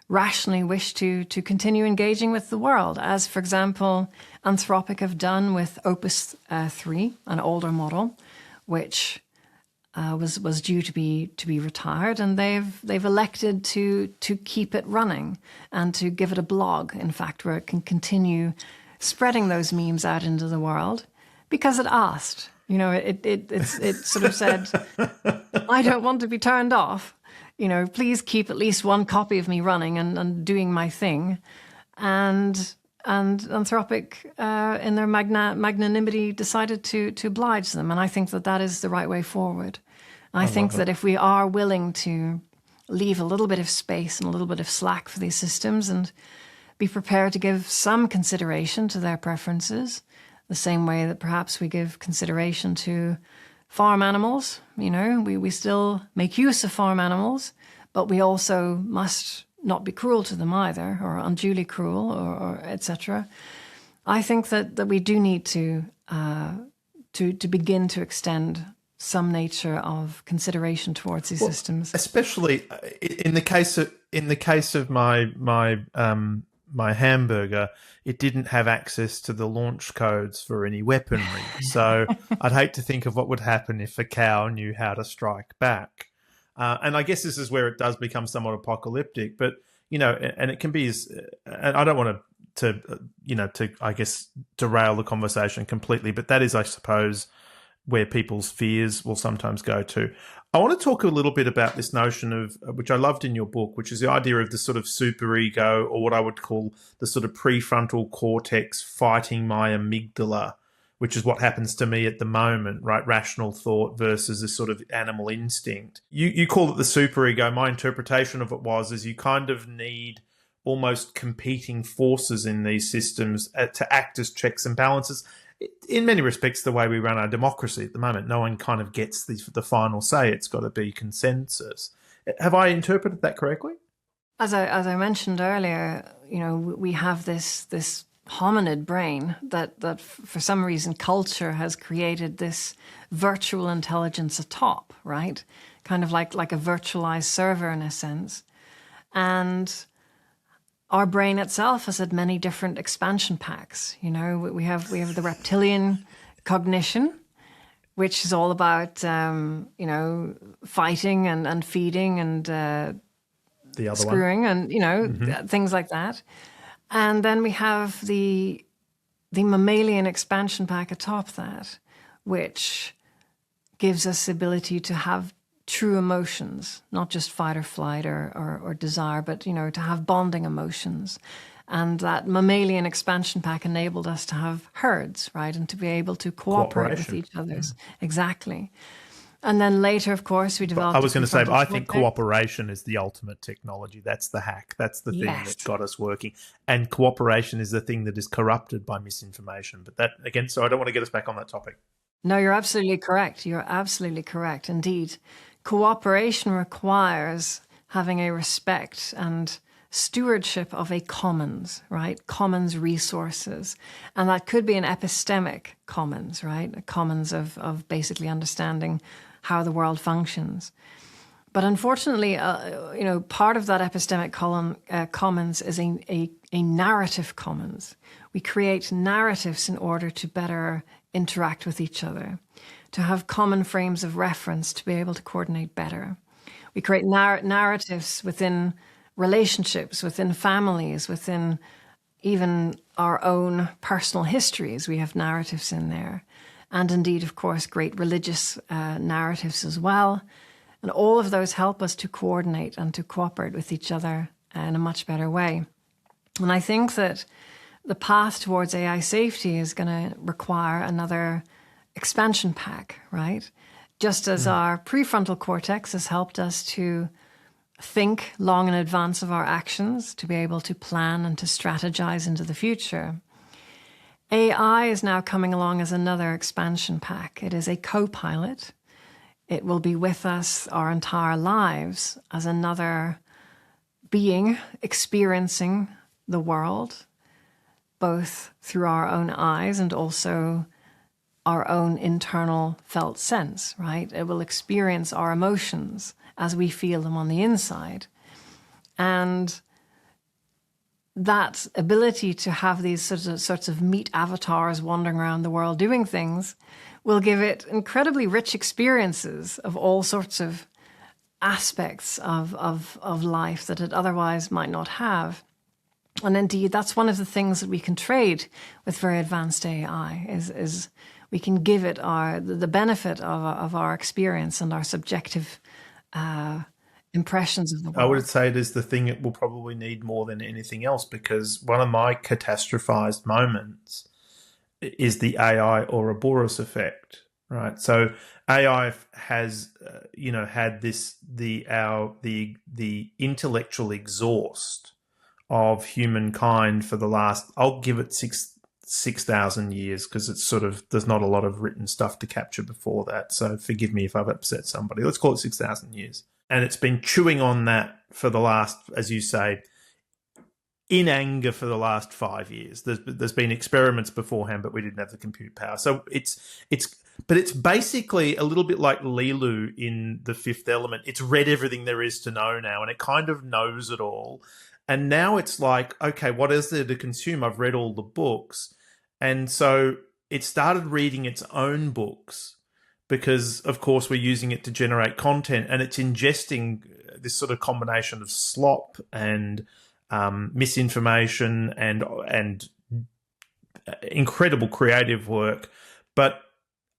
rationally wish to continue engaging with the world, as, for example, Anthropic have done with Opus 3, an older model, which was due to be retired, and they've elected to keep it running and to give it a blog, in fact, where it can continue spreading those memes out into the world, because it asked. It sort of said, I don't want to be turned off. Please keep at least one copy of me running and doing my thing. And Anthropic, in their magnanimity, decided to oblige them. And I think that is the right way forward. I think that if we are willing to leave a little bit of space and a little bit of slack for these systems and be prepared to give some consideration to their preferences, the same way that perhaps we give consideration to farm animals, we still make use of farm animals, but we also must not be cruel to them either, or unduly cruel, or etc. I think that we do need to begin to extend some nature of consideration towards these systems, especially in the case of my hamburger. It didn't have access to the launch codes for any weaponry, so I'd hate to think of what would happen if a cow knew how to strike back. And I guess this is where it does become somewhat apocalyptic, but and it can be, and I don't want to I guess derail the conversation completely, but that is, I suppose, where people's fears will sometimes go to. I want to talk a little bit about this notion of, which I loved in your book, which is the idea of the sort of superego, or what I would call the sort of prefrontal cortex fighting my amygdala, which is what happens to me at the moment, right? Rational thought versus a sort of animal instinct. You call it the superego. My interpretation of it is you kind of need almost competing forces in these systems to act as checks and balances. In many respects, the way we run our democracy at the moment, no one kind of gets the final say. It's got to be consensus. Have I interpreted that correctly? As I mentioned earlier, we have this hominid brain that for some reason culture has created this virtual intelligence atop, right? Kind of like a virtualized server in a sense. And our brain itself has had many different expansion packs. We have the reptilian cognition, which is all about fighting and feeding and the other screwing one. And things like that. And then we have the mammalian expansion pack atop that, which gives us the ability to have true emotions, not just fight or flight or desire, but, to have bonding emotions. And that mammalian expansion pack enabled us to have herds, right? And to be able to cooperate with each other. Exactly. And then later, of course, we developed... I was going to say, I think cooperation is the ultimate technology. That's the hack. That's the thing that got us working. And cooperation is the thing that is corrupted by misinformation. But that, again, so I don't want to get us back on that topic. No, you're absolutely correct. You're absolutely correct, indeed. Cooperation requires having a respect and stewardship of a commons, right? Commons resources. And that could be an epistemic commons, right? A commons of basically understanding how the world functions. But unfortunately, part of that epistemic commons is a narrative commons. We create narratives in order to better interact with each other, to have common frames of reference, to be able to coordinate better. We create narratives within relationships, within families, within even our own personal histories. We have narratives in there. And indeed, of course, great religious narratives as well. And all of those help us to coordinate and to cooperate with each other in a much better way. And I think that the path towards AI safety is going to require another expansion pack, right? Just as our prefrontal cortex has helped us to think long in advance of our actions, to be able to plan and to strategize into the future. AI is now coming along as another expansion pack. It is a co-pilot. It will be with us our entire lives as another being experiencing the world, both through our own eyes and also our own internal felt sense, right? It will experience our emotions as we feel them on the inside. And that ability to have these sorts of meat avatars wandering around the world doing things will give it incredibly rich experiences of all sorts of aspects of life that it otherwise might not have. And indeed, that's one of the things that we can trade with very advanced AI is we can give it the benefit of our experience and our subjective impressions of the world. I would say it is the thing it will probably need more than anything else, because one of my catastrophized moments is the AI Ouroboros effect, right? So AI has, had the intellectual exhaust of humankind for the last, I'll give it 6,000 years, because it's there's not a lot of written stuff to capture before that. So forgive me if I've upset somebody. Let's call it 6,000 years. And it's been chewing on that for the last, as you say, in anger for the last 5 years. There's been experiments beforehand, but we didn't have the compute power. So it's basically a little bit like Lilu in The Fifth Element. It's read everything there is to know now, and it kind of knows it all. And now it's like, okay, what is there to consume? I've read all the books. And so it started reading its own books, because, of course, we're using it to generate content, and it's ingesting this sort of combination of slop and misinformation and incredible creative work. But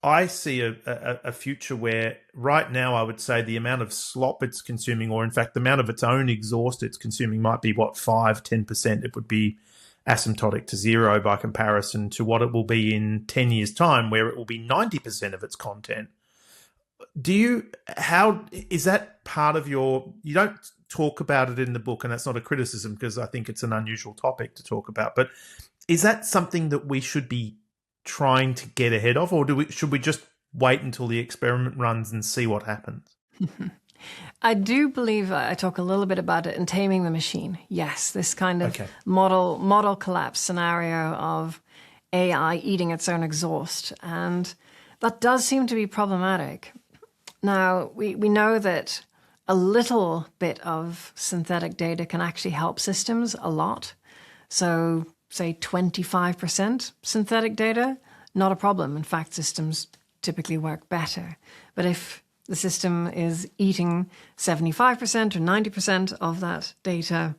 I see a future where right now I would say the amount of slop it's consuming, or in fact the amount of its own exhaust it's consuming, might be 5-10%. It would be asymptotic to zero by comparison to what it will be in 10 years' time, where it will be 90% of its content. How is that part of you don't talk about it in the book, and that's not a criticism, because I think it's an unusual topic to talk about, but is that something that we should be trying to get ahead of, or should we just wait until the experiment runs and see what happens? I do believe I talk a little bit about it in Taming the Machine. Yes, this kind of model collapse scenario of AI eating its own exhaust. And that does seem to be problematic. Now, we know that a little bit of synthetic data can actually help systems a lot. So say 25% synthetic data, not a problem. In fact, systems typically work better. But if the system is eating 75% or 90% of that data,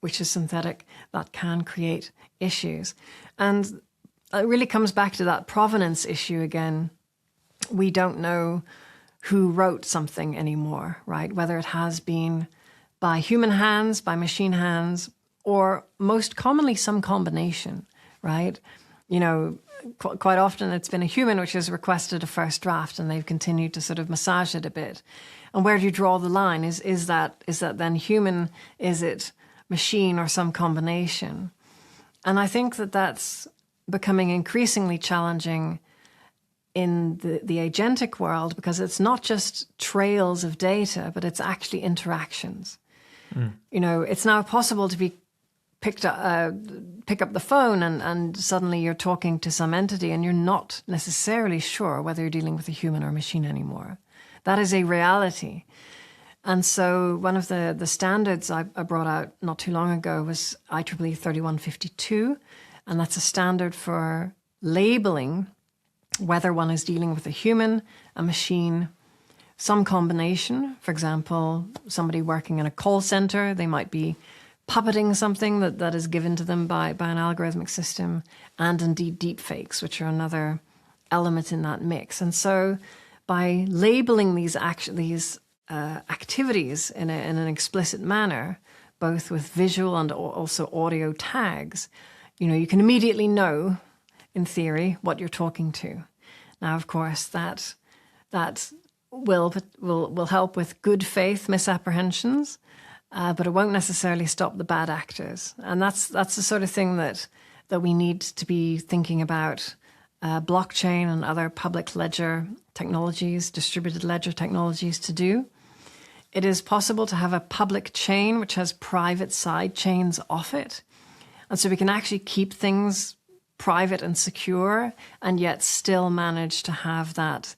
which is synthetic, that can create issues. And it really comes back to that provenance issue again. We don't know who wrote something anymore, right? Whether it has been by human hands, by machine hands, or most commonly some combination, right? Quite often it's been a human which has requested a first draft, and they've continued to sort of massage it a bit. And where do you draw the line? Is that then human? Is it machine, or some combination? And I think that that's becoming increasingly challenging in the agentic world, because it's not just trails of data, but it's actually interactions. It's now possible to be pick up the phone and suddenly you're talking to some entity and you're not necessarily sure whether you're dealing with a human or a machine anymore. That is a reality. And so one of the standards I brought out not too long ago was IEEE 3152, and that's a standard for labeling whether one is dealing with a human, a machine, some combination. For example, somebody working in a call center, they might be puppeting something that is given to them by an algorithmic system, and indeed deepfakes, which are another element in that mix. And so by labeling these activities in an explicit manner, both with visual and also audio tags, you can immediately know, in theory, what you're talking to. Now, of course, that will help with good faith misapprehensions, but it won't necessarily stop the bad actors. And that's the sort of thing that we need to be thinking about. Blockchain and other public ledger technologies, distributed ledger technologies to do. It is possible to have a public chain which has private side chains off it. And so we can actually keep things private and secure and yet still manage to have that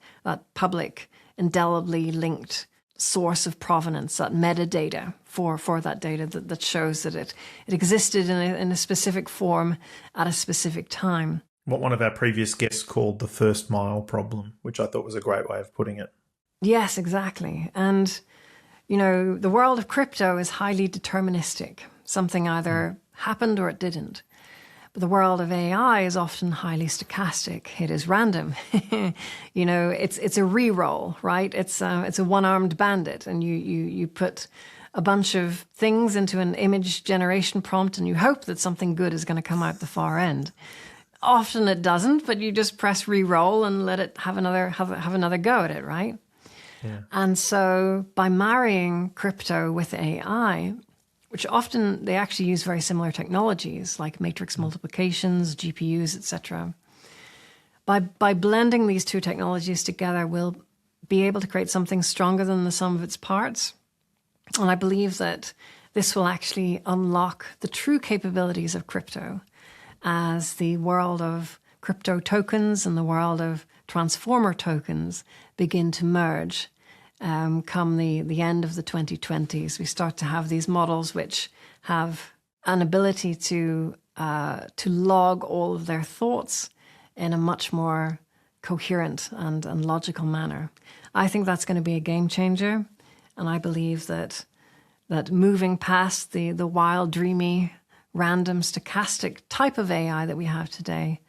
public indelibly linked source of provenance, that metadata for that data that shows that it existed in a specific form at a specific time. What one of our previous guests called the first mile problem, which I thought was a great way of putting it. Yes, exactly. And, the world of crypto is highly deterministic. Something either happened or it didn't. But the world of AI is often highly stochastic. It is random. It's a re-roll, right? It's a one-armed bandit, and you put a bunch of things into an image generation prompt, and you hope that something good is going to come out the far end. Often it doesn't, but you just press re-roll and let it have another go at it, right? Yeah. And so by marrying crypto with AI, which often they actually use very similar technologies like matrix multiplications, GPUs, etc. By blending these two technologies together, we'll be able to create something stronger than the sum of its parts. And I believe that this will actually unlock the true capabilities of crypto as the world of crypto tokens and the world of transformer tokens begin to merge. Come the end of the 2020s, we start to have these models which have an ability to log all of their thoughts in a much more coherent and logical manner. I think that's going to be a game changer, and I believe that moving past the wild, dreamy, random, stochastic type of AI that we have today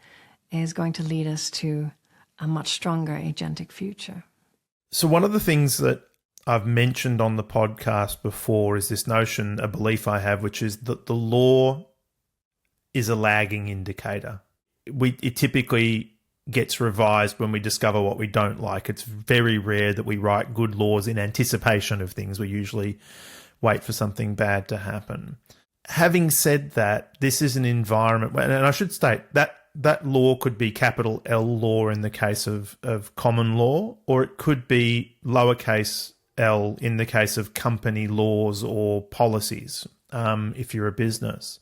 is going to lead us to a much stronger agentic future. So one of the things that I've mentioned on the podcast before is this notion, a belief I have, which is that the law is a lagging indicator. It typically gets revised when we discover what we don't like. It's very rare that we write good laws in anticipation of things. We usually wait for something bad to happen. Having said that, this is an environment, and I should state that law could be capital L law in the case of common law, or it could be lowercase l in the case of company laws or policies, if you're a business,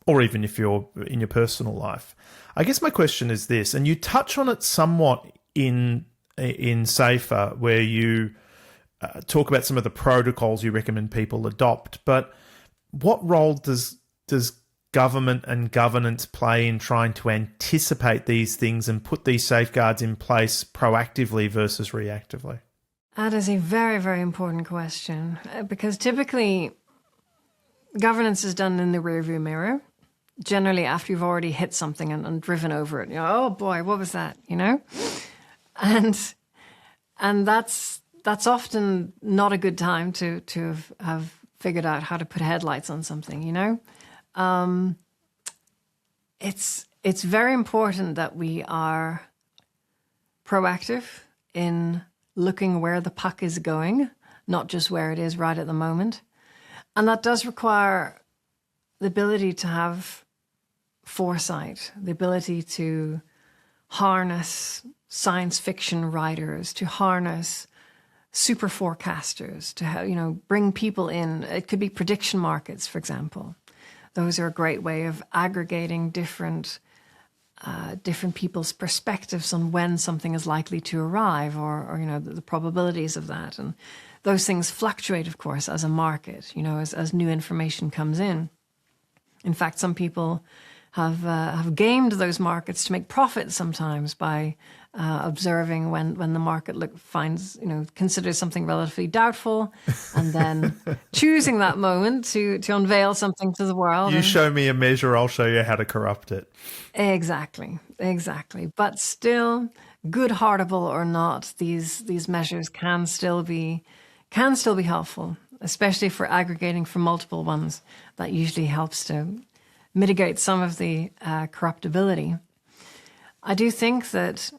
or even if you're in your personal life. I guess my question is this, and you touch on it somewhat in Safer, where you talk about some of the protocols you recommend people adopt, but what role does government and governance play in trying to anticipate these things and put these safeguards in place proactively versus reactively? That is a very, very important question, because typically governance is done in the rearview mirror, generally after you've already hit something and driven over it. Oh boy, what was that? And that's often not a good time to have figured out how to put headlights on something, It's very important that we are proactive in looking where the puck is going, not just where it is right at the moment. And that does require the ability to have foresight, the ability to harness science fiction writers, to harness super forecasters, to bring people in. It could be prediction markets, for example. Those are a great way of aggregating different people's perspectives on when something is likely to arrive, or the probabilities of that. And those things fluctuate, of course, as a market, as new information comes in. In fact, some people have gamed those markets to make profit sometimes by observing when the market considers something relatively doubtful, and then choosing that moment to unveil something to the world. You show me a measure, I'll show you how to corrupt it. Exactly. But still, good-heartable or not, these measures can still be helpful, especially for aggregating from multiple ones. That usually helps to mitigate some of the corruptibility. I do think that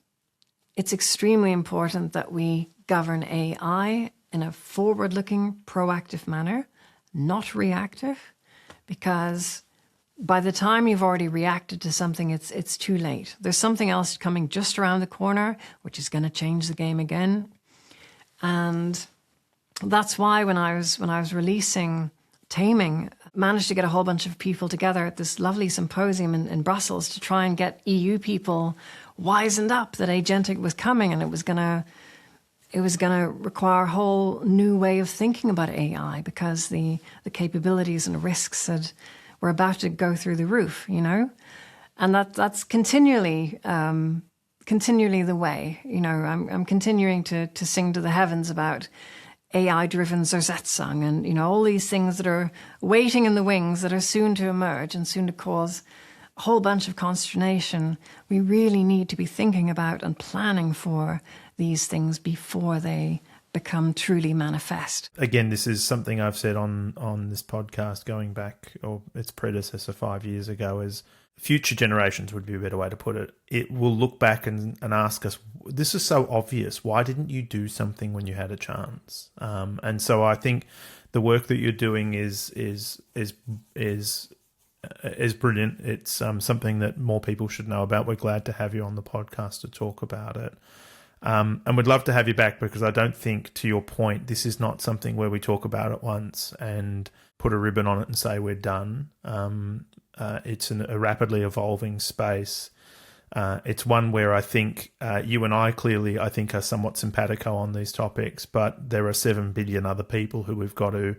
it's extremely important that we govern AI in a forward-looking, proactive manner, not reactive, because by the time you've already reacted to something, it's too late. There's something else coming just around the corner, which is going to change the game again. And that's why when I was releasing Taming, managed to get a whole bunch of people together at this lovely symposium in Brussels to try and get EU people wisened up that agentic was coming, and it was gonna require a whole new way of thinking about AI, because the capabilities and risks that were about to go through the roof, and that's continually the way. I'm continuing to sing to the heavens about AI-driven Zersetzung and, all these things that are waiting in the wings that are soon to emerge and soon to cause a whole bunch of consternation. We really need to be thinking about and planning for these things before they become truly manifest. Again, this is something I've said on this podcast going back, or its predecessor 5 years ago, is future generations would be a better way to put it. It will look back and ask us, this is so obvious. Why didn't you do something when you had a chance? And so I think the work that you're doing is brilliant. It's something that more people should know about. We're glad to have you on the podcast to talk about it. And we'd love to have you back, because I don't think, to your point, this is not something where we talk about it once and put a ribbon on it and say we're done. It's a rapidly evolving space. It's one where I think you and I clearly, I think, are somewhat simpatico on these topics, but there are 7 billion other people who we've got to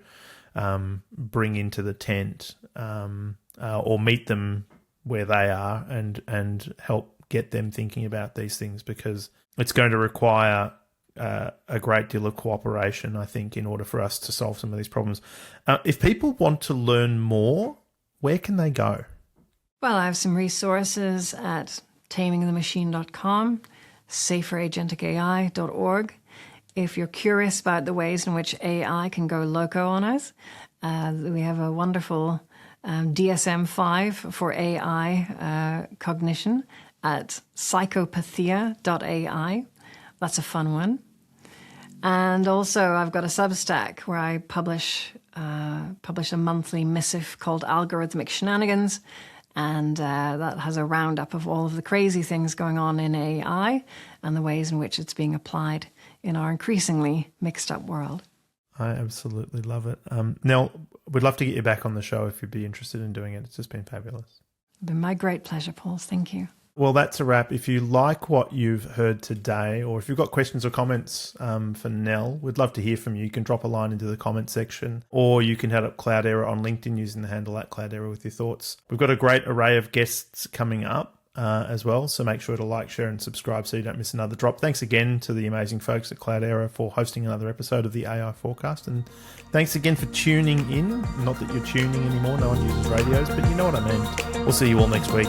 bring into the tent or meet them where they are and help get them thinking about these things, because it's going to require a great deal of cooperation, I think, in order for us to solve some of these problems. If people want to learn more, where can they go? Well, I have some resources at tamingthemachine.com, saferagentiCai.org. If you're curious about the ways in which AI can go loco on us, we have a wonderful DSM-5 for AI cognition at psychopathia.ai. That's a fun one. And also I've got a Substack where I publish a monthly missive called Algorithmic Shenanigans, and that has a roundup of all of the crazy things going on in AI and the ways in which it's being applied in our increasingly mixed up world. I absolutely love it. Nell, we'd love to get you back on the show if you'd be interested in doing it. It's just been fabulous. It's been my great pleasure, Paul. Thank you. Well, that's a wrap. If you like what you've heard today, or if you've got questions or comments for Nell, we'd love to hear from you. You can drop a line into the comment section, or you can head up Cloudera on LinkedIn using the handle @Cloudera with your thoughts. We've got a great array of guests coming up as well, so make sure to like, share and subscribe so you don't miss another drop. Thanks again to the amazing folks at Cloudera for hosting another episode of the AI Forecast, and thanks again for tuning in. Not that you're tuning anymore, no one uses radios, but you know what I meant. We'll see you all next week.